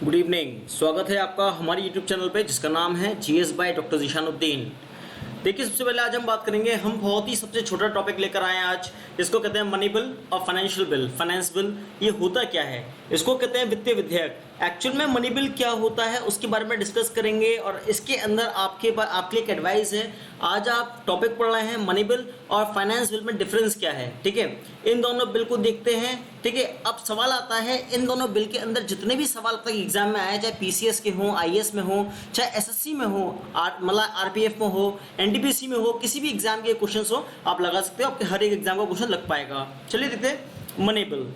Good evening. स्वागत है आपका हमारे यूट्यूब चैनल पे जिसका नाम है जीएस बाय डॉक्टर ज़ीशानुद्दीन। देखिए, सबसे पहले आज हम बात करेंगे, हम बहुत ही सबसे छोटा टॉपिक लेकर आए हैं आज। इसको कहते हैं मनी बिल और फाइनेंशियल बिल। फाइनेंस बिल ये होता क्या है, इसको कहते हैं वित्तीय विधेयक। एक्चुअल में मनी बिल क्या होता है उसके बारे में डिस्कस करेंगे और इसके अंदर आपके लिए एक एडवाइस है। आज आप टॉपिक पढ़ रहे हैं मनी बिल और फाइनेंस बिल में डिफरेंस क्या है, ठीक है। इन दोनों बिल को देखते हैं, ठीक है। अब सवाल आता है, इन दोनों बिल के अंदर जितने भी सवाल अब तक एग्जाम में आए, चाहे पीसीएस के हों, आईएएस में हो, चाहे एसएससी में हो, मतलब आरपीएफ में हो, एनटीपीसी में हो, किसी भी एग्जाम के क्वेश्चंस हो आप लगा सकते हो, आपके हर एक एग्जाम का क्वेश्चन लग पाएगा। चलिए देखते हैं मनी बिल।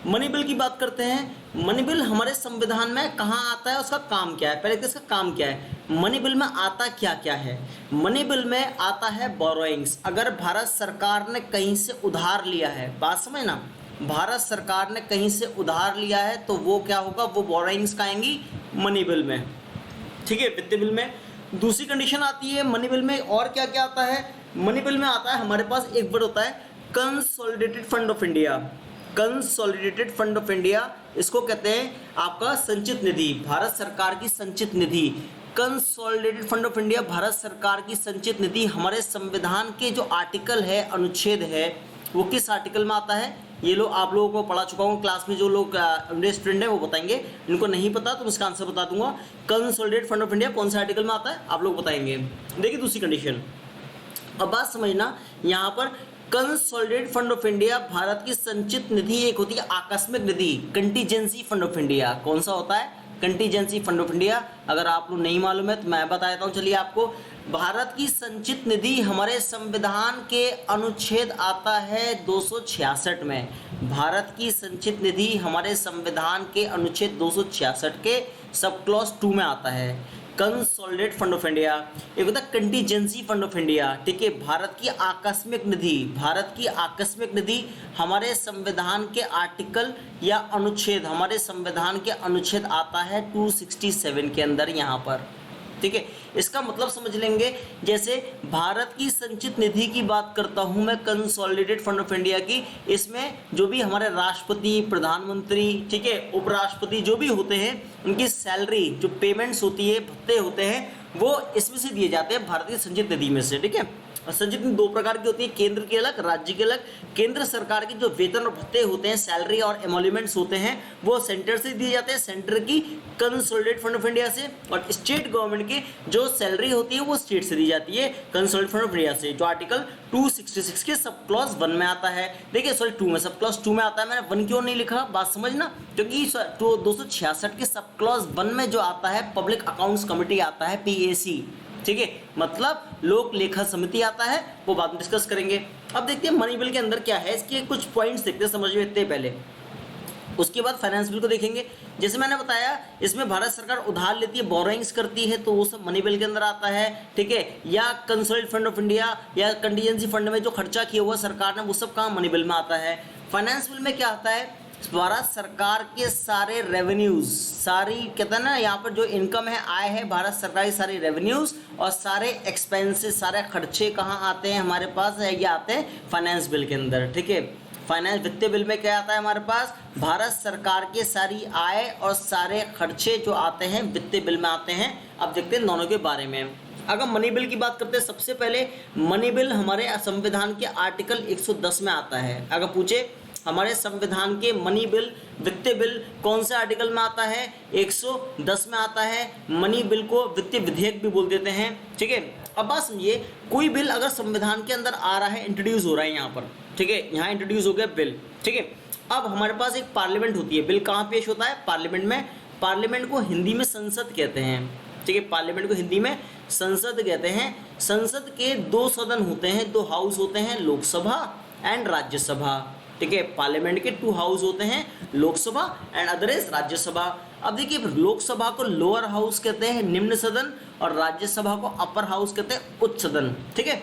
मनी बिल की बात करते हैं। मनी बिल हमारे संविधान में कहाँ आता है, उसका काम क्या है, पहले इसका काम क्या है। मनी बिल में आता क्या क्या है। मनी बिल में आता है बोरोइंग्स। अगर भारत सरकार ने कहीं से उधार लिया है, बात समझना, भारत सरकार ने कहीं से उधार लिया है तो वो क्या होगा, वो बोरोइंग्स का आएंगी मनी बिल में, ठीक है, वित्तीय बिल में। दूसरी कंडीशन आती है मनी बिल में, और क्या क्या आता है। मनी बिल में आता है हमारे पास एक वर्ड होता है consolidated fund of India. Consolidated fund of India, इसको कहते हैं आपका संचित निधि, भारत सरकार की संचित निधि। Consolidated fund of India, Bharat सरकार की संचित निधि। हमारे संविधान के जो आर्टिकल है, अनुच्छेद है, वो किस आर्टिकल में आता है, ये लोग आप लोगों को पढ़ा चुका हूँ क्लास में, जो लोग मेरे स्टूडेंट हैं वो बताएंगे। इनको नहीं पता तो इसका आंसर बता दूंगा। कंसोलिडेटेड फंड ऑफ इंडिया कौन से आर्टिकल में आता है आप लोग बताएंगे। देखिए दूसरी कंडीशन, अब बात समझना, यहाँ पर consolidated fund of India, Bharat की संचित निधि एक होती है आकस्मिक निधि, कंटीजेंसी फंड ऑफ इंडिया। कौन सा होता है, कंटीजेंसी फंड ऑफ इंडिया। अगर आप लोग नहीं मालूम है तो मैं बता देता हूँ, चलिए आपको। भारत की संचित निधि हमारे संविधान के अनुच्छेद आता है 266 में। भारत की संचित निधि हमारे संविधान के अनुच्छेद 266 के सब क्लॉज 2 में आता है। कंसोलिडेटेड फंड ऑफ इंडिया, एक होता है कंटीजेंसी फंड ऑफ इंडिया, ठीक है। भारत की आकस्मिक निधि, भारत की आकस्मिक निधि हमारे संविधान के आर्टिकल या अनुच्छेद, हमारे संविधान के अनुच्छेद आता है 267 के अंदर यहाँ पर, ठीक है। इसका मतलब समझ लेंगे, जैसे भारत की संचित निधि की बात करता हूं मैं, कंसोलिडेटेड फंड ऑफ इंडिया की, इसमें जो भी हमारे राष्ट्रपति, प्रधानमंत्री, ठीक है, उपराष्ट्रपति जो भी होते हैं, उनकी सैलरी, जो पेमेंट्स होती है, भत्ते होते हैं, वो इसमें से दिए जाते हैं भारतीय संचित निधि में से, ठीक है। और संचित निधि दो प्रकार की होती है, केंद्र की अलग, राज्य की अलग। केंद्र सरकार की जो वेतन और भत्ते होते हैं, सैलरी और एमोल्यूमेंट्स होते हैं, वो सेंटर से दिए जाते हैं, सेंटर की कंसोलिडेटेड फंड ऑफ इंडिया से। और स्टेट गवर्नमेंट की जो सैलरी होती है वो स्टेट से दी जाती है कंसोलिडेटेड फंड ऑफ इंडिया से, जो आर्टिकल 266 के सब क्लॉज 1 में आता है। देखिए सॉरी 2 में, सब क्लॉज 2 में आता है, मैंने 1 क्यों नहीं लिखा, बात समझना, क्योंकि 266 के सब क्लॉज 1 में जो आता है पब्लिक अकाउंट्स कमेटी आता है, पीएसी, ठीक है, मतलब लोक लेखा समिति आता है, वो बाद में डिस्कस करेंगे। अब देखते हैं मनी बिल के अंदर क्या है, इसके कुछ पॉइंट्स देखते हैं, समझ में इतने पहले, उसके बाद फाइनेंस बिल को देखेंगे। जैसे मैंने बताया, इसमें भारत सरकार उधार लेती है, बोरोइंग्स करती है, तो वो सब मनी बिल के अंदर आता है, ठीक है। या कंसोलिडेटेड फंड ऑफ इंडिया या कंटीजेंसी फंड में जो खर्चा किया हुआ सरकार ने, वो सब काम मनी बिल में आता है। फाइनेंस बिल में क्या आता है, भारत सरकार के सारे रेवेन्यूज, सारी कहते हैं ना, यहाँ पर जो इनकम है, आय है, भारत सरकार की सारी रेवेन्यूज और सारे एक्सपेंसेस, सारे खर्चे कहाँ आते हैं हमारे पास, ये आते हैं फाइनेंस बिल के अंदर, ठीक है। फाइनेंस वित्तीय बिल में क्या आता है हमारे पास, भारत सरकार के सारी आय और सारे खर्चे जो आते हैं वित्तीय बिल में आते हैं। अब देखते हैं दोनों के बारे में। अगर मनी बिल की बात करते हैं, सबसे पहले मनी बिल हमारे संविधान के आर्टिकल 110 में आता है। अगर पूछे हमारे संविधान के मनी बिल, वित्तीय बिल कौन से आर्टिकल में आता है, 110 में आता है। मनी बिल को वित्तीय विधेयक भी बोल देते हैं, ठीक है। अब बात समझिए, कोई बिल अगर संविधान के अंदर आ रहा है, इंट्रोड्यूस हो रहा है यहाँ पर, ठीक है, यहाँ इंट्रोड्यूस हो गया बिल, ठीक है। अब हमारे पास एक पार्लियामेंट होती है, बिल कहाँ पेश होता है, पार्लियामेंट में। पार्लियामेंट को हिंदी में संसद कहते हैं, ठीक है, पार्लियामेंट को हिंदी में संसद कहते हैं। संसद के 2 सदन होते हैं, 2 हाउस होते हैं, लोकसभा एंड राज्यसभा, ठीक है। पार्लियामेंट के 2 हाउस होते हैं, Lok Sabha and other is Rajya Sabha. अब देखिए, लोकसभा को लोअर हाउस कहते हैं, निम्न सदन, और राज्यसभा को अपर हाउस कहते हैं, उच्च सदन, ठीक है।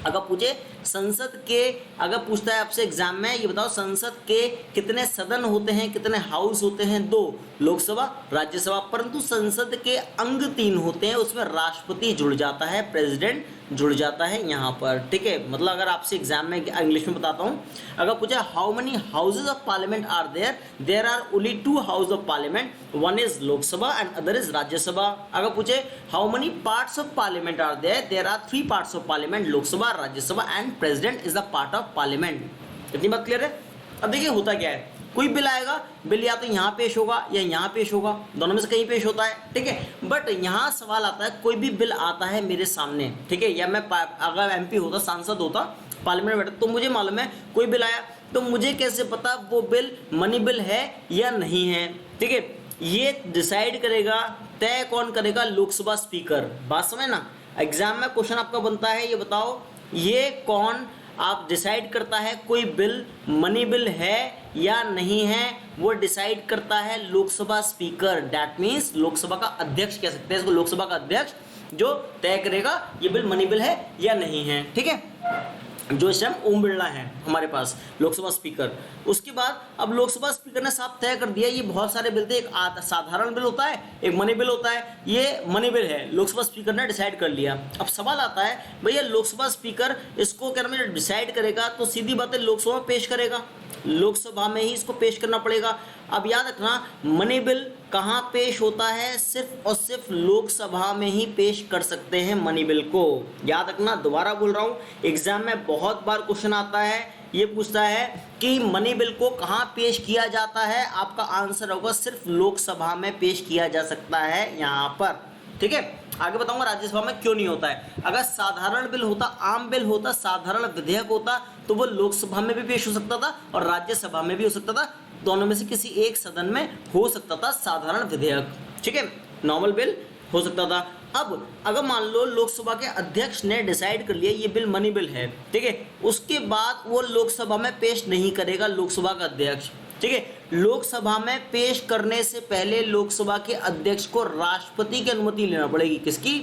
अगर पूछे संसद के अगर पूछता है आपसे एग्जाम में, ये बताओ संसद के कितने सदन होते हैं, कितने हाउस होते हैं? 2, लोकसभा, राज्यसभा। परंतु संसद के अंग 3 होते हैं, उसमें राष्ट्रपति जुड़ जाता है, प्रेसिडेंट जुड़ जाता है यहाँ पर, ठीक है। मतलब अगर आपसे एग्जाम में इंग्लिश में बताता हूँ, अगर पूछा how many houses of parliament are there, there are only 2 house of parliament, one is Lok Sabha and other is Rajya Sabha. अगर पूछे how many parts of parliament are there, there are 3 parts of parliament, Lok Sabha, Rajya Sabha and president is the part of parliament. इतनी बात clear है? अब देखिए होता क्या है, कोई बिल आएगा, बिल या तो यहाँ पेश होगा या यहाँ पेश होगा, दोनों में से कहीं पेश होता है, ठीक है। बट यहाँ सवाल आता है, कोई भी बिल आता है मेरे सामने, ठीक है, या मैं अगर एमपी होता, सांसद होता, पार्लियामेंट में बैठा, तो मुझे मालूम है कोई बिल आया, तो मुझे कैसे पता वो बिल मनी बिल है या नहीं है, ठीक है। ये डिसाइड करेगा, तय कौन करेगा? लोकसभा स्पीकर। बात समझ ना? एग्जाम में क्वेश्चन आपका बनता है, ये बताओ ये कौन आप डिसाइड करता है कोई बिल मनी बिल है या नहीं है? वो डिसाइड करता है Lok Sabha speaker. That means Lok Sabha का अध्यक्ष कह सकते हैं इसको, लोकसभा का अध्यक्ष जो तय करेगा ये बिल मनी बिल है या नहीं है, ठीक है। जो इस टाइम ओम बिरला है हमारे पास लोकसभा स्पीकर। उसके बाद अब लोकसभा स्पीकर ने साफ तय कर दिया, ये बहुत सारे बिल थे, एक साधारण बिल होता है, एक मनी बिल होता है, ये मनी बिल है, लोकसभा स्पीकर ने डिसाइड कर लिया। अब सवाल आता है भैया लोकसभा स्पीकर इसको क्या नाम डिसाइड करेगा, तो सीधी बात है लोकसभा में पेश करेगा, लोकसभा में ही इसको पेश करना पड़ेगा। अब याद रखना मनी बिल कहाँ पेश होता है? सिर्फ और सिर्फ लोकसभा में ही पेश कर सकते हैं मनी बिल को। याद रखना, दोबारा बोल रहा हूँ, एग्जाम में बहुत बार क्वेश्चन आता है, ये पूछता है कि मनी बिल को कहाँ पेश किया जाता है, आपका आंसर होगा सिर्फ लोकसभा में पेश किया जा सकता है यहाँ पर, ठीक है। आगे बताऊंगा राज्यसभा में क्यों नहीं होता है। अगर साधारण बिल होता, आम बिल होता, साधारण विधेयक होता, तो वो लोकसभा में भी पेश हो सकता था और राज्यसभा में भी हो सकता था, दोनों में से किसी एक सदन में हो सकता था साधारण विधेयक, ठीक है, नॉर्मल बिल हो सकता था। अब अगर मान लो लोकसभा के अध्यक्ष ने डिसाइड कर लिया ये बिल मनी बिल है, ठीक है, उसके बाद वो लोकसभा में पेश नहीं करेगा लोकसभा का अध्यक्ष, ठीक है। लोकसभा में पेश करने से पहले लोकसभा के अध्यक्ष को राष्ट्रपति की अनुमति लेना पड़ेगी। किसकी?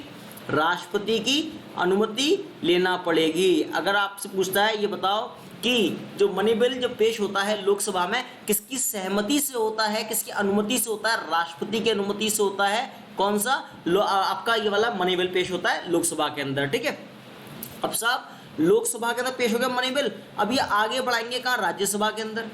राष्ट्रपति की अनुमति लेना पड़ेगी। अगर आपसे पूछता है ये बताओ कि जो मनी बिल जो पेश होता है लोकसभा में किसकी सहमति से होता है, किसकी अनुमति से होता है? राष्ट्रपति की अनुमति से होता है। कौन सा? आपका ये वाला मनी बिल पेश होता है लोकसभा के अंदर, ठीक है। अब साहब लोकसभा के अंदर पेश हो गया मनी बिल, अब ये आगे बढ़ाएंगे कहाँ? राज्यसभा के अंदर।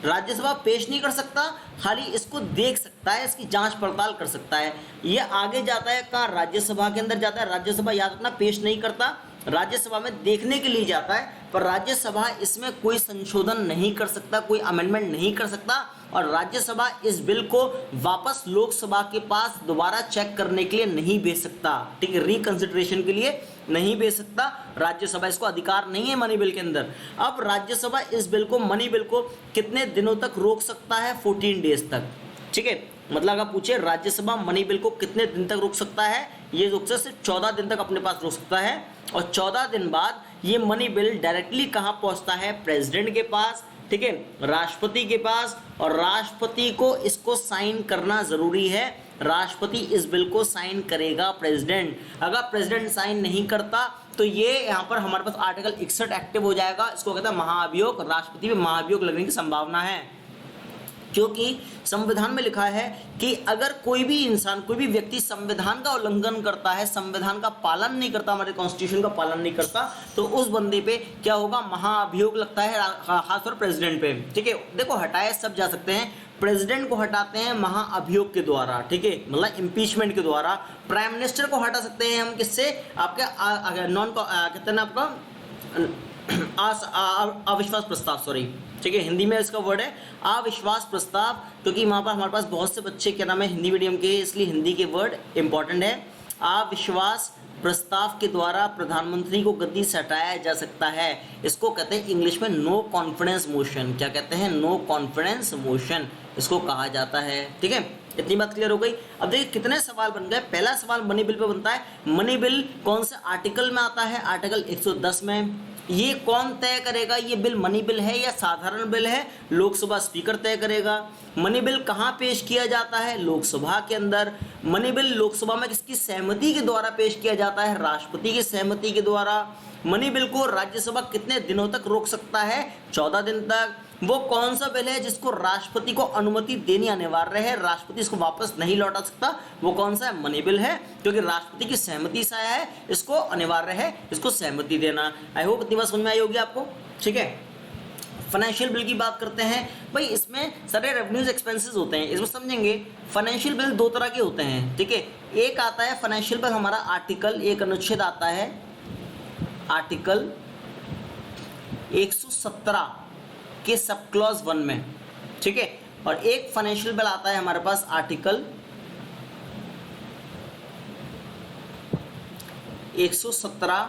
राज्यसभा पेश नहीं कर सकता, खाली इसको देख सकता है, इसकी जांच पड़ताल कर सकता है। ये आगे जाता है कहाँ? राज्यसभा के अंदर जाता है। राज्यसभा याद रखना पेश नहीं करता, राज्यसभा में देखने के लिए जाता है, पर राज्यसभा इसमें कोई संशोधन नहीं कर सकता, कोई अमेंडमेंट नहीं कर सकता, और राज्यसभा इस बिल को वापस लोकसभा के पास दोबारा चेक करने के लिए नहीं भेज सकता, ठीक है, रिकंसिडरेशन के लिए नहीं भेज सकता। राज्यसभा इसको अधिकार नहीं है मनी बिल के अंदर। अब राज्यसभा इस बिल को, मनी बिल को कितने दिनों तक रोक सकता है? 14 डेज तक, ठीक है। मतलब अगर पूछे राज्यसभा मनी बिल को कितने दिन तक रोक सकता है, ये रोक सकता है सिर्फ 14 दिन तक अपने पास रोक सकता है, और 14 दिन बाद ये मनी बिल डायरेक्टली कहाँ पहुँचता है? प्रेसिडेंट के पास, ठीक है, राष्ट्रपति के पास, और राष्ट्रपति को इसको साइन करना जरूरी है। राष्ट्रपति इस बिल को साइन करेगा, प्रेसिडेंट। अगर प्रेसिडेंट साइन नहीं करता तो ये यहाँ पर हमारे पास आर्टिकल 61 एक्टिव हो जाएगा, इसको कहते हैं महाभियोग, राष्ट्रपति में महाभियोग लगने की संभावना है। क्योंकि संविधान में लिखा है कि अगर कोई भी इंसान, कोई भी व्यक्ति संविधान का उल्लंघन करता है, संविधान का पालन नहीं करता, हमारे कॉन्स्टिट्यूशन का पालन नहीं करता, तो उस बंदे पे क्या होगा? महाअभियोग लगता है, खासतौर प्रेसिडेंट पे, ठीक है। देखो हटाए सब जा सकते हैं, प्रेसिडेंट को हटाते हैं महाअभियोग के द्वारा, ठीक है, मतलब इम्पीचमेंट के द्वारा। प्राइम मिनिस्टर को हटा सकते हैं हम किससे? आपके नॉन कहते हैं ना आपका अविश्वास प्रस्ताव, सॉरी, ठीक है, हिंदी में इसका वर्ड है अविश्वास प्रस्ताव, क्योंकि वहाँ पर हमारे पास बहुत से बच्चे क्या नाम है हिंदी मीडियम के, इसलिए हिंदी के वर्ड इंपॉर्टेंट है। अविश्वास प्रस्ताव के द्वारा प्रधानमंत्री को गद्दी से हटाया जा सकता है। इसको कहते हैं इंग्लिश में नो कॉन्फिडेंस मोशन। क्या कहते हैं? नो कॉन्फिडेंस मोशन इसको कहा जाता है, ठीक है। इतनी बात क्लियर हो गई। अब देखिए कितने सवाल बन गए। पहला सवाल मनी बिल पे बनता है। मनी बिल कौन से आर्टिकल में आता है? आर्टिकल 110 में। ये कौन तय करेगा ये बिल मनी बिल है या साधारण बिल है? लोकसभा स्पीकर तय करेगा। मनी बिल कहाँ पेश किया जाता है? लोकसभा के अंदर। मनी बिल लोकसभा में किसकी सहमति के द्वारा पेश किया जाता है? राष्ट्रपति की सहमति के द्वारा। मनी बिल को राज्यसभा कितने दिनों तक रोक सकता है? 14 दिन तक। वो कौन सा बिल है जिसको राष्ट्रपति को अनुमति देनी अनिवार्य है, राष्ट्रपति इसको वापस नहीं लौटा सकता? वो कौन सा है? मनी बिल है, क्योंकि राष्ट्रपति की सहमति से आया है, इसको अनिवार्य है इसको सहमति देना। आई होप इतनी बात समझ में आई होगी आपको। ठीक है, फाइनेंशियल बिल की बात करते हैं भाई। इसमें सारे रेवेन्यूज एक्सपेंसेस होते हैं, इसमें समझेंगे। फाइनेंशियल बिल दो तरह के होते हैं, ठीक है। एक आता है फाइनेंशियल बिल हमारा आर्टिकल, एक अनुच्छेद आता है आर्टिकल 117 के सब क्लॉज 1 में, ठीक है। और एक फाइनेंशियल बिल आता है हमारे पास आर्टिकल 117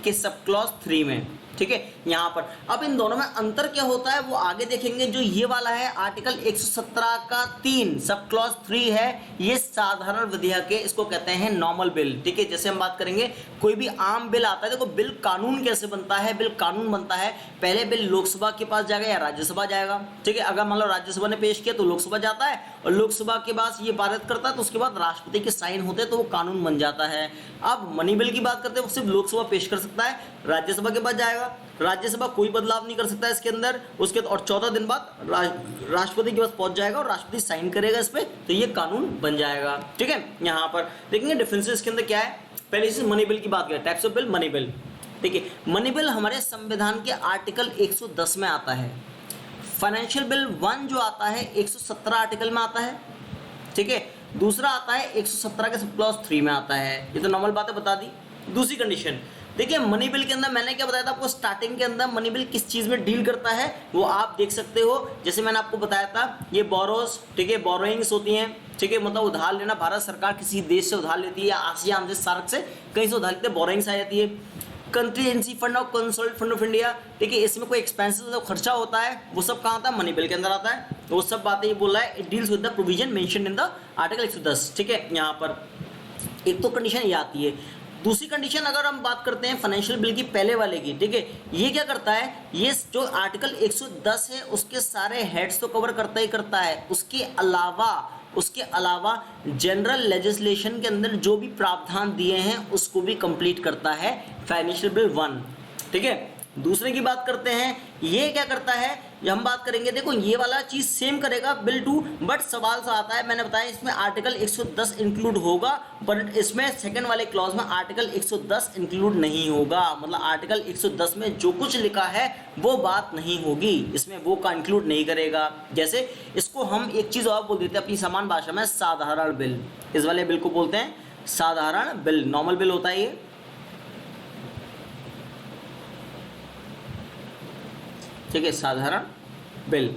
के सब क्लॉज 3 में, ठीक है। यहाँ पर अब इन दोनों में अंतर क्या होता है वो आगे देखेंगे। जो ये वाला है आर्टिकल 117 का 3 सब क्लॉज 3 है, ये साधारण विधेयक है, इसको कहते हैं नॉर्मल बिल, ठीक है। जैसे हम बात करेंगे कोई भी आम बिल आता है, देखो बिल कानून कैसे बनता है? बिल कानून बनता है, पहले बिल लोकसभा के पास जाएगा या राज्यसभा जाएगा, ठीक है। अगर मान लो राज्यसभा ने पेश किया तो लोकसभा जाता है, और लोकसभा के पास ये पारित करता है तो उसके बाद राष्ट्रपति के साइन होते हैं तो वो कानून बन जाता है। अब मनी बिल की बात करते हैं, वो सिर्फ लोकसभा पेश कर सकता है, राज्यसभा के पास जाएगा, राज्यसभा कोई बदलाव नहीं कर सकता है इसके अंदर, उसके और 14 दिन बाद राष्ट्रपति के पास पहुंच जाएगा और राष्ट्रपति साइन करेगा इस पे, तो ये कानून बन जाएगा, ठीक है। यहाँ पर देखेंगे डिफरेंसेस इसके अंदर क्या है। पहले से मनी बिल की बात करें, types of bill, money bill, ठीक है। मनी बिल हमारे संविधान के आर्टिकल 110 में आता है। फाइनेंशियल बिल 1 जो आता है 117 आर्टिकल में आता है, ठीक है। दूसरा आता है 117 के सब क्लॉज 3 में आता है। ये तो नॉर्मल बातें बता दी। दूसरी कंडीशन देखिए, मनी बिल के अंदर मैंने क्या बताया था आपको स्टार्टिंग के अंदर, मनी बिल किस चीज़ में डील करता है वो आप देख सकते हो। जैसे मैंने आपको बताया था ये बोरोस, ठीक है, बोरोइंग्स होती हैं, ठीक है, मतलब उधार लेना। भारत सरकार किसी देश से उधार लेती है या आसिया हमसे सार्क से कहीं से उधार लेते हैं, बोरोइंग्स आ जाती है। कंट्रीजेंसी फंड और कंसोलिडेटेड फंड ऑफ इंडिया, ठीक है, इसमें कोई एक्सपेंसेस जो खर्चा होता है वो सब कहाँ आता है? मनी बिल के अंदर आता है। तो वो सब बातें ये बोल रहा है, it deals with the provision mentioned in the article 110, ठीक है। यहाँ पर एक तो कंडीशन ये आती है। दूसरी कंडीशन अगर हम बात करते हैं फाइनेंशियल बिल की पहले वाले की, ठीक है, ये क्या करता है? ये जो आर्टिकल 110 है उसके सारे हेड्स तो कवर करता ही करता है, उसके अलावा जनरल लेजिस्लेशन के अंदर जो भी प्रावधान दिए हैं उसको भी कंप्लीट करता है फाइनेंशियल बिल 1, ठीक है। दूसरे की बात करते हैं, ये क्या करता है? जब हम बात करेंगे, देखो ये वाला चीज सेम करेगा बिल 2, बट सवाल सा आता है, मैंने बताया इसमें आर्टिकल 110 इंक्लूड होगा, बट इसमें सेकंड वाले क्लॉज में आर्टिकल 110 इंक्लूड नहीं होगा। मतलब आर्टिकल 110 में जो कुछ लिखा है वो बात नहीं होगी, इसमें वो का इंक्लूड नहीं करेगा। जैसे इसको हम एक चीज और बोल देते हैं अपनी सामान्य भाषा में, साधारण बिल। इस वाले बिल को बोलते हैं साधारण बिल, नॉर्मल बिल होता है ये, ठीक है, साधारण बिल।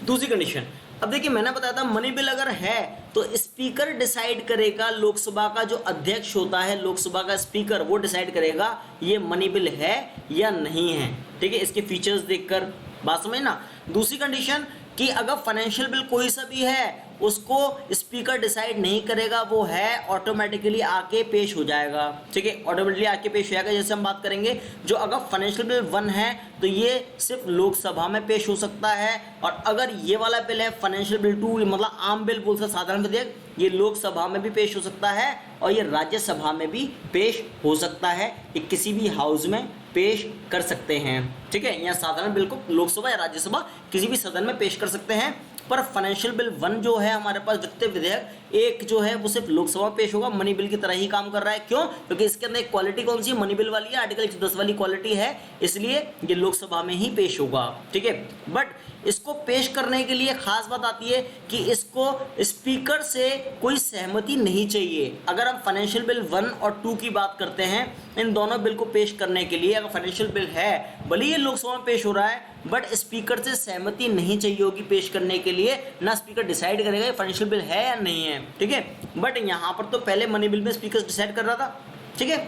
दूसरी कंडीशन, अब देखिए मैंने बताया था मनी बिल अगर है तो स्पीकर डिसाइड करेगा, लोकसभा का जो अध्यक्ष होता है, लोकसभा का स्पीकर, वो डिसाइड करेगा ये मनी बिल है या नहीं है, ठीक है, इसके फीचर्स देखकर। बात समझ ना। दूसरी कंडीशन कि अगर फाइनेंशियल बिल कोई सा भी है उसको स्पीकर डिसाइड नहीं करेगा, वो है ऑटोमेटिकली आके पेश हो जाएगा, ठीक है, ऑटोमेटिकली आके पेश हो जाएगा। जैसे हम बात करेंगे जो अगर फाइनेंशियल बिल 1 है तो ये सिर्फ लोकसभा में पेश हो सकता है, और अगर ये वाला बिल है फाइनेंशियल बिल 2, मतलब आम बिल बोल सकते साधारण विधेयक, ये लोकसभा में भी पेश हो सकता है और ये राज्यसभा में भी पेश हो सकता है, ये किसी भी हाउस में पेश कर सकते हैं, ठीक है। यहाँ साधारण बिल को लोकसभा या राज्यसभा किसी भी सदन में पेश कर सकते हैं, पर फाइनेंशियल बिल 1 जो है हमारे पास वित्तीय विधेयक एक जो है वो सिर्फ लोकसभा में पेश होगा, मनी बिल की तरह ही काम कर रहा है। क्यों? क्योंकि इसके अंदर एक क्वालिटी कौन सी है? मनी बिल वाली है, आर्टिकल 110 वाली क्वालिटी है, इसलिए ये लोकसभा में ही पेश होगा, ठीक है। बट इसको पेश करने के लिए खास बात आती है कि इसको स्पीकर से कोई सहमति नहीं चाहिए। अगर हम फाइनेंशियल बिल 1 और 2 की बात करते हैं, इन दोनों बिल को पेश करने के लिए अगर फाइनेंशियल बिल है, भले ये लोकसभा में पेश हो रहा है, बट स्पीकर से सहमति नहीं चाहिए होगी पेश करने के लिए, ना स्पीकर डिसाइड करेगा ये फाइनेंशियल बिल है या नहीं है, ठीक है। बट यहाँ पर तो पहले मनी बिल में स्पीकर डिसाइड कर रहा था, ठीक है।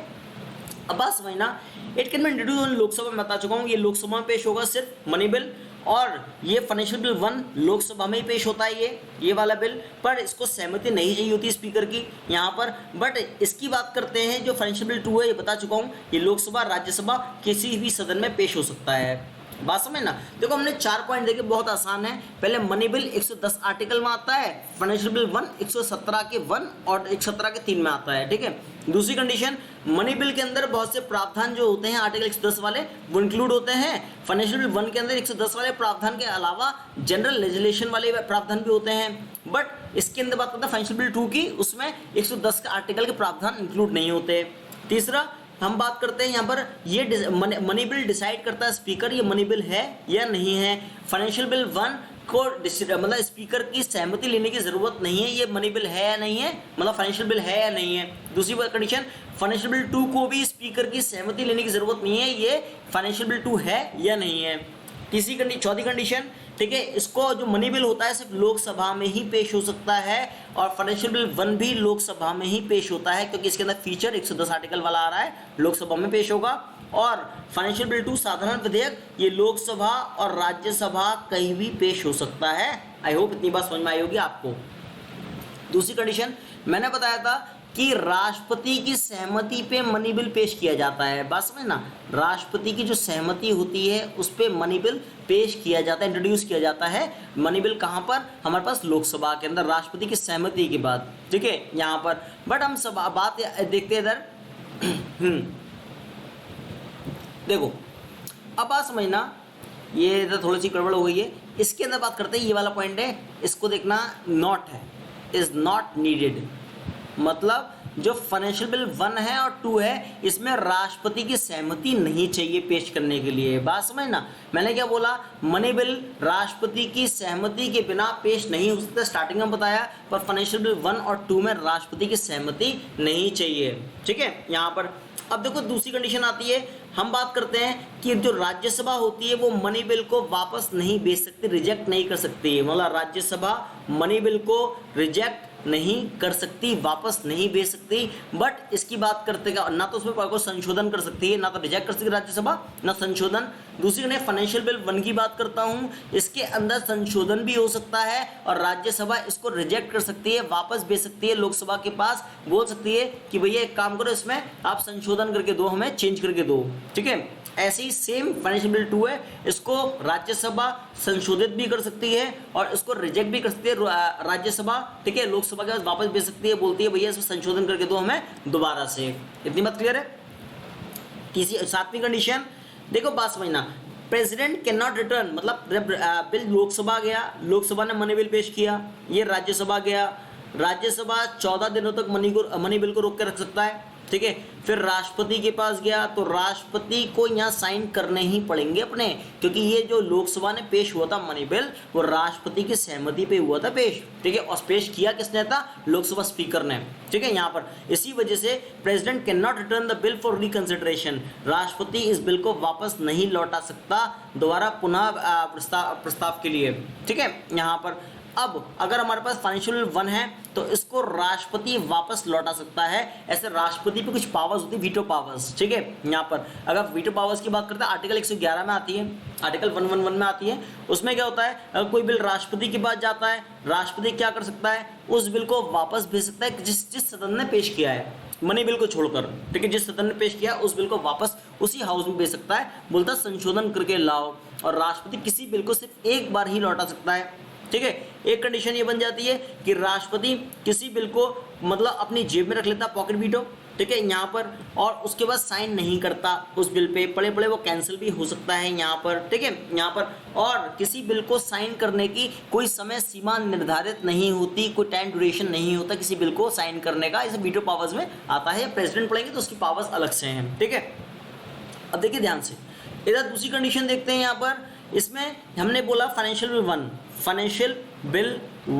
अब बात समझना, it can be introduced on Lok Sabha में बता चुका हूँ, ये लोकसभा में पेश होगा सिर्फ मनी बिल, और ये फाइनेंशियल बिल 1 लोकसभा में ही पेश होता है ये वाला बिल, पर इसको सहमति नहीं चाहिए होती स्पीकर की यहाँ पर। बट इसकी बात करते हैं जो फाइनेंशियल बिल 2 है, ये बता चुका हूँ, ये लोकसभा राज्यसभा किसी भी सदन में पेश हो सकता है। बात समझ ना। देखो हमने 4 पॉइंट देखे, बहुत आसान है। पहले मनी बिल 110 आर्टिकल में आता है, फाइनेंशियल बिल 1 117 के 1 और 117 के 3 में आता है, ठीक है। दूसरी कंडीशन, मनी बिल के अंदर बहुत से प्रावधान जो होते हैं आर्टिकल 110 वाले वो इंक्लूड होते हैं। फाइनेंशियल बिल 1 के अंदर 110 वाले प्रावधान के अलावा जनरल लेजिस्लेशन वाले प्रावधान भी होते हैं। बट इसके अंदर बात करते हैं फाइनेंशियल बिल 2 की, उसमें 110 के आर्टिकल के प्रावधान इंक्लूड नहीं होते। तीसरा हम बात करते हैं यहाँ पर ये मनी बिल डिसाइड करता है स्पीकर, ये मनी बिल है या नहीं है। फाइनेंशियल बिल 1 को मतलब स्पीकर की सहमति लेने की जरूरत नहीं है, ये मनी बिल है या नहीं है, मतलब फाइनेंशियल बिल है या नहीं है। दूसरी कंडीशन, फाइनेंशियल बिल 2 को भी स्पीकर की सहमति लेने की जरूरत नहीं है, ये फाइनेंशियल बिल 2 है या नहीं है। चौथी कंडीशन, ठीक है, इसको जो मनी बिल होता है सिर्फ लोकसभा में ही पेश हो सकता है और फाइनेंशियल बिल 1 भी लोकसभा में ही पेश होता है, क्योंकि इसके अंदर फीचर 110 आर्टिकल वाला आ रहा है, लोकसभा में पेश होगा। और फाइनेंशियल बिल 2 साधारण विधेयक ये लोकसभा और राज्यसभा कहीं भी पेश हो सकता है। आई होप इतनी बात समझ में आई होगी आपको। दूसरी कंडीशन मैंने बताया था कि राष्ट्रपति की सहमति पे मनी बिल पेश किया जाता है। बात समझ ना, राष्ट्रपति की जो सहमति होती है उस पे मनी बिल पेश किया जाता है, इंट्रोड्यूस किया जाता है। मनी बिल कहाँ पर, हमारे पास लोकसभा के अंदर राष्ट्रपति की सहमति के बाद, ठीक है, यहाँ पर। बट हम सब बात देखते हैं इधर देखो, अब बात समझना, ये इधर थोड़ी सी गड़बड़ हो गई है। इसके अंदर बात करते हैं, ये वाला पॉइंट है, इसको देखना, नॉट है, इज नॉट नीडेड, मतलब जो फाइनेंशियल बिल 1 है और 2 है इसमें राष्ट्रपति की सहमति नहीं चाहिए पेश करने के लिए। बात समझना, मैंने क्या बोला, मनी बिल राष्ट्रपति की सहमति के बिना पेश नहीं हो सकता, स्टार्टिंग में बताया, पर फाइनेंशियल बिल 1 और 2 में राष्ट्रपति की सहमति नहीं चाहिए, ठीक है, यहाँ पर। अब देखो दूसरी कंडीशन आती है, हम बात करते हैं कि जो राज्यसभा होती है वो मनी बिल को वापस नहीं भेज सकती, रिजेक्ट नहीं कर सकती, मतलब राज्यसभा मनी बिल को रिजेक्ट नहीं कर सकती, वापस नहीं भेज सकती। बट इसकी बात करते हैं ना तो उसमें कोई संशोधन कर सकती है, ना तो रिजेक्ट कर सकती राज्यसभा, ना संशोधन। दूसरी ने फाइनेंशियल बिल 1 की बात करता हूं, इसके अंदर संशोधन भी हो सकता है और राज्यसभा इसको रिजेक्ट कर सकती है, वापस भेज सकती है, लोकसभा के पास बोल सकती है कि भैया एक काम करो, इसमें आप संशोधन करके दो, हमें चेंज करके दो, ठीक है। ऐसे ही सेम फाइनेंशियल बिल 2 है, इसको राज्यसभा संशोधित भी कर सकती है और इसको रिजेक्ट भी कर सकती है राज्यसभा, ठीक है, लोकसभा के पास वापस भेज सकती है, बोलती है भैया इसमें संशोधन करके दो हमें दोबारा से। इतनी बात क्लियर है। सातवीं कंडीशन देखो, बात समझना, प्रेसिडेंट कैन नॉट रिटर्न, मतलब बिल लोकसभा गया, लोकसभा ने मनी बिल पेश किया, ये राज्यसभा गया, राज्यसभा 14 दिनों तक मनी बिल को रोक के रख सकता है, ठीक है। फिर राष्ट्रपति के पास गया तो राष्ट्रपति को यहाँ साइन करने ही पड़ेंगे अपने, क्योंकि ये जो लोकसभा ने पेश हुआ था मनी बिल वो राष्ट्रपति की सहमति पे हुआ था पेश, ठीक है, और पेश किया किसने था, लोकसभा स्पीकर ने, ठीक है, यहाँ पर। इसी वजह से president can not return the bill for reconsideration, राष्ट्रपति इस बिल को वापस नहीं लौटा सकता दोबारा पुनः प्रस्ताव के लिए, ठीक है, यहाँ पर। अब अगर हमारे पास फाइनेंशियल बिल 1 है तो इसको राष्ट्रपति वापस लौटा सकता है। ऐसे राष्ट्रपति पे कुछ पावर्स होती है, वीटो पावर्स, ठीक है, यहाँ पर अगर वीटो पावर्स की बात करते हैं आर्टिकल 111 में आती है, आर्टिकल 111 में आती है। उसमें क्या होता है, अगर कोई बिल राष्ट्रपति के पास जाता है, राष्ट्रपति क्या कर सकता है, उस बिल को वापस भेज सकता है जिस सदन ने पेश किया है, मनी बिल को छोड़कर, ठीक है, जिस सदन ने पेश किया उस बिल को वापस उसी हाउस में भेज सकता है, बोलता है संशोधन करके लाओ। और राष्ट्रपति किसी बिल को सिर्फ एक बार ही लौटा सकता है, ठीक है। एक कंडीशन ये बन जाती है कि राष्ट्रपति किसी बिल को मतलब अपनी जेब में रख लेता, पॉकेट वीटो, ठीक है, यहाँ पर, और उसके बाद साइन नहीं करता उस बिल पे, पड़े पड़े वो कैंसिल भी हो सकता है यहाँ पर, ठीक है, यहाँ पर। और किसी बिल को साइन करने की कोई समय सीमा निर्धारित नहीं होती, कोई टाइम ड्यूरेशन नहीं होता किसी बिल को साइन करने का, इसे वीटो पावर्स में आता है। प्रेसिडेंट पढ़ेंगे तो उसकी पावर्स अलग से हैं, ठीक है। अब देखिए ध्यान से, इधर दूसरी कंडीशन देखते हैं यहाँ पर। इसमें हमने बोला फाइनेंशियल बिल 1, फाइनेंशियल बिल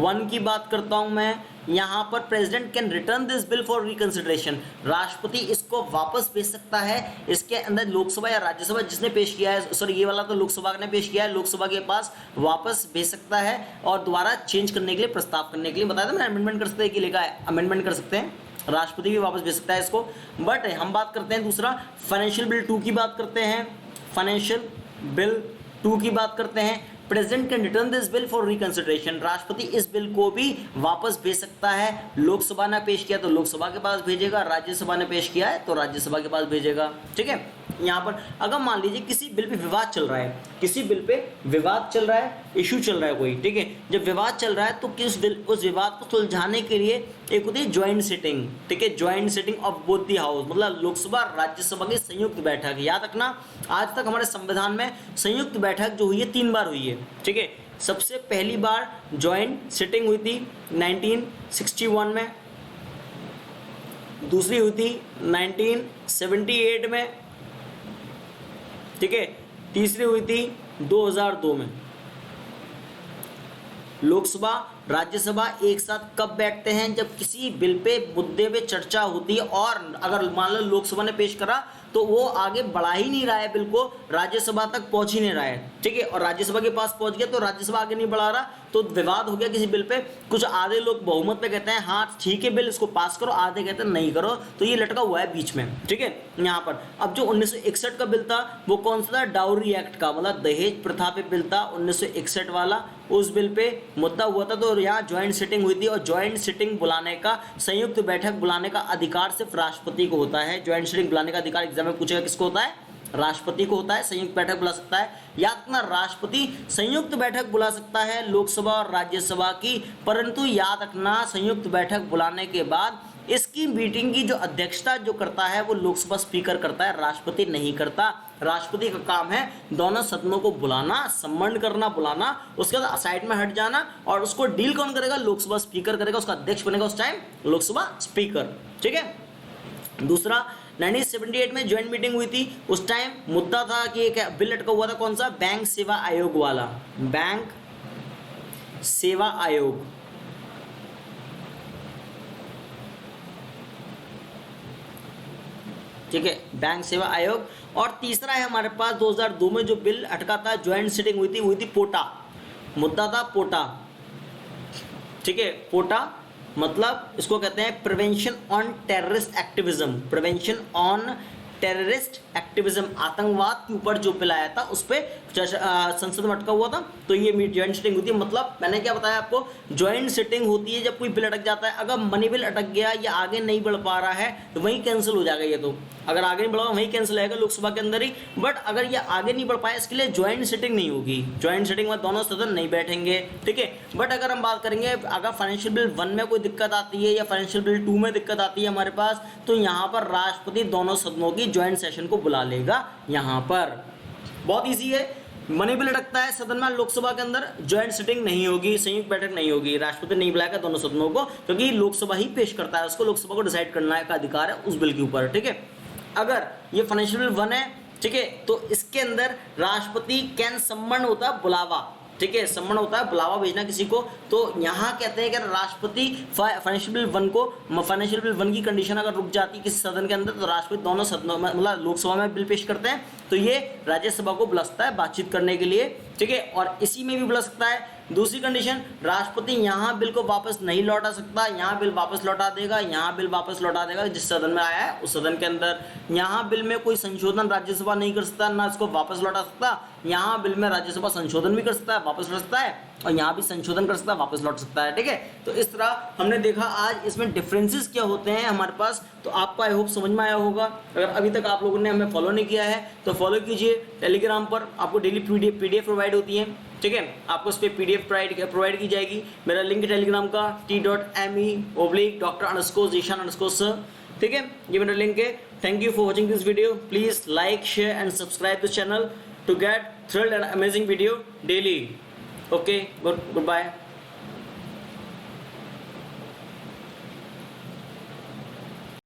1 की बात करता हूं मैं, यहाँ पर president can return this bill for reconsideration, राष्ट्रपति इसको वापस भेज सकता है। इसके अंदर लोकसभा या राज्यसभा जिसने पेश किया है, सॉरी ये वाला तो लोकसभा ने पेश किया है, लोकसभा के पास वापस भेज सकता है और दोबारा चेंज करने के लिए, प्रस्ताव करने के लिए, बताया था मैंने, अमेंडमेंट कर सकते हैं कि लिखा है अमेंडमेंट कर सकते हैं, राष्ट्रपति भी वापस भेज सकता है इसको। बट हम बात करते हैं दूसरा फाइनेंशियल बिल 2 की बात करते हैं, फाइनेंशियल बिल 2 की बात करते हैं। President can return this bill for reconsideration, राष्ट्रपति इस बिल को भी वापस भेज सकता है। लोकसभा ने पेश किया तो लोकसभा के पास भेजेगा, राज्यसभा ने पेश किया है तो राज्यसभा के पास भेजेगा। ठीक है, यहाँ पर अगर मान लीजिए किसी बिल पे विवाद चल रहा है, किसी बिल पे विवाद चल रहा है, इशू चल रहा है कोई, ठीक है, जब विवाद चल रहा है तो किस बिल, उस विवाद को सुलझाने के लिए एक होती है ज्वाइंट सिटिंग, ठीक है, joint sitting of both the house, मतलब लोकसभा राज्यसभा की संयुक्त बैठक। याद रखना आज तक हमारे संविधान में संयुक्त बैठक जो हुई है 3 बार हुई है। ठीक है, सबसे पहली बार ज्वाइंट सिटिंग हुई थी 1961 में, दूसरी हुई थी 1978 में, ठीक है, तीसरी हुई थी 2002 में। लोकसभा राज्यसभा एक साथ कब बैठते हैं? जब किसी बिल पे मुद्दे पे चर्चा होती है और अगर मान लो लोकसभा ने पेश करा तो वो आगे बढ़ा ही नहीं रहा है, बिल को राज्यसभा तक पहुंच ही नहीं रहा है, ठीक है, और राज्यसभा के पास पहुंच गया तो राज्यसभा आगे नहीं बढ़ा रहा तो विवाद हो गया किसी बिल पे। कुछ आधे लोग बहुमत पे कहते हैं हाँ ठीक है बिल इसको पास करो, आधे कहते हैं नहीं करो, तो ये लटका हुआ है बीच में। ठीक है, यहाँ पर अब जो 1961 का बिल था वो कौन सा था? डाउरी एक्ट का, मतलब दहेज प्रथा पे बिल था 1961 वाला, उस बिल पे मुद्दा हुआ था। तो यहाँ ज्वाइंट सिटिंग हुई थी और ज्वाइंट सिटिंग बुलाने का, संयुक्त बैठक बुलाने का अधिकार सिर्फ राष्ट्रपति को होता है। ज्वाइंट सिटिंग बुलाने का अधिकार एग्जाम में पूछेगा किसको होता है? राष्ट्रपति को होता है। संयुक्त बैठक बुला सकता है, याद रखना राष्ट्रपति संयुक्त बैठक बुला सकता है लोकसभा और राज्यसभा की, परंतु याद रखना संयुक्त बैठक बुलाने के बाद इसकी मीटिंग की जो अध्यक्षता जो करता है वो लोकसभा स्पीकर करता है, राष्ट्रपति नहीं करता। राष्ट्रपति का काम है दोनों सदनों को बुलाना, सम्मान करना, बुलाना, उसके बाद साइड में हट जाना, और उसको डील कौन करेगा? लोकसभा स्पीकर करेगा, उसका अध्यक्ष बनेगा उस टाइम लोकसभा स्पीकर। ठीक है, दूसरा 1978 में ज्वाइंट मीटिंग हुई थी, उस टाइम मुद्दा था कि एक बिल लटका हुआ था कौन सा? बैंक सेवा आयोग वाला, बैंक सेवा आयोग। ठीक है, बैंक सेवा आयोग। और तीसरा है हमारे पास 2002 में जो बिल अटका था, ज्वाइंट सिटिंग हुई थी पोटा, मुद्दा था पोटा। ठीक है, पोटा मतलब इसको कहते हैं prevention on terrorist activism, prevention on terrorist activism, आतंकवाद के ऊपर जो बिल आया था उस पर संसद में अटका हुआ था। तो ये ज्वाइंट सिटिंग होती है, मतलब मैंने क्या बताया आपको, ज्वाइंट सिटिंग होती है जब कोई बिल अटक जाता है। अगर मनी बिल अटक गया या आगे नहीं बढ़ पा रहा है तो वहीं कैंसिल हो जाएगा ये, तो अगर आगे नहीं बढ़ा वहीं कैंसिल आएगा लोकसभा के अंदर ही। बट अगर ये आगे नहीं बढ़ पाया इसके लिए ज्वाइंट सिटिंग नहीं होगी, ज्वाइंट सिटिंग में दोनों सदन नहीं बैठेंगे। ठीक है, बट अगर हम बात करेंगे अगर फाइनेंशियल बिल 1 में कोई दिक्कत आती है या फाइनेंशियल बिल 2 में दिक्कत आती है हमारे पास, तो यहाँ पर राष्ट्रपति दोनों सदनों की ज्वाइंट सेशन को बुला लेगा। यहाँ पर बहुत ईजी है, मनी बिल अटकता है सदन में लोकसभा के अंदर, ज्वाइंट सिटिंग नहीं होगी, संयुक्त बैठक नहीं होगी, राष्ट्रपति नहीं बुलाएगा दोनों सदनों को, क्योंकि लोकसभा ही पेश करता है, उसको लोकसभा को डिसाइड करने का अधिकार है उस बिल के ऊपर। ठीक है, अगर ये फाइनेंशियल बिल 1 है, ठीक है, तो इसके अंदर राष्ट्रपति कैन सम्मन होता है बुलावा। ठीक है, सम्मन होता है बुलावा भेजना किसी को। तो यहाँ कहते हैं कि राष्ट्रपति फाइनेंशियल बिल 1 को, फाइनेंशियल बिल 1 की कंडीशन अगर रुक जाती है किसी सदन के अंदर, तो राष्ट्रपति दोनों सदनों में, मतलब लोकसभा में बिल पेश करते हैं तो ये राज्यसभा को बुला सकता है बातचीत करने के लिए। ठीक है, और इसी में भी बुला सकता है। दूसरी कंडीशन, राष्ट्रपति यहाँ बिल को वापस नहीं लौटा सकता, यहाँ बिल वापस लौटा देगा, यहाँ बिल वापस लौटा देगा जिस सदन में आया है उस सदन के अंदर। यहाँ बिल में कोई संशोधन राज्यसभा नहीं कर सकता, ना इसको वापस लौटा सकता। यहाँ बिल में राज्यसभा संशोधन भी कर सकता है, वापस लौट सकता है, और यहाँ भी संशोधन कर सकता है, वापस लौट सकता है। ठीक है, तो इस तरह हमने देखा आज इसमें डिफरेंसेस क्या होते हैं हमारे पास। तो आपको आई होप समझ में आया होगा। अगर अभी तक आप लोगों ने हमें फॉलो नहीं किया है तो फॉलो कीजिए। टेलीग्राम पर आपको डेली पीडीएफ प्रोवाइड होती है। ठीक है, आपको उस पर पीडीएफ प्रोवाइड की जाएगी। मेरा लिंक है टेलीग्राम का t.me/Dr_Zishan_sir। ठीक है, ये मेरा लिंक है। Thank you for watching this video. Please like, share and subscribe this channel to get thrilled and amazing video daily. Okay, goodbye.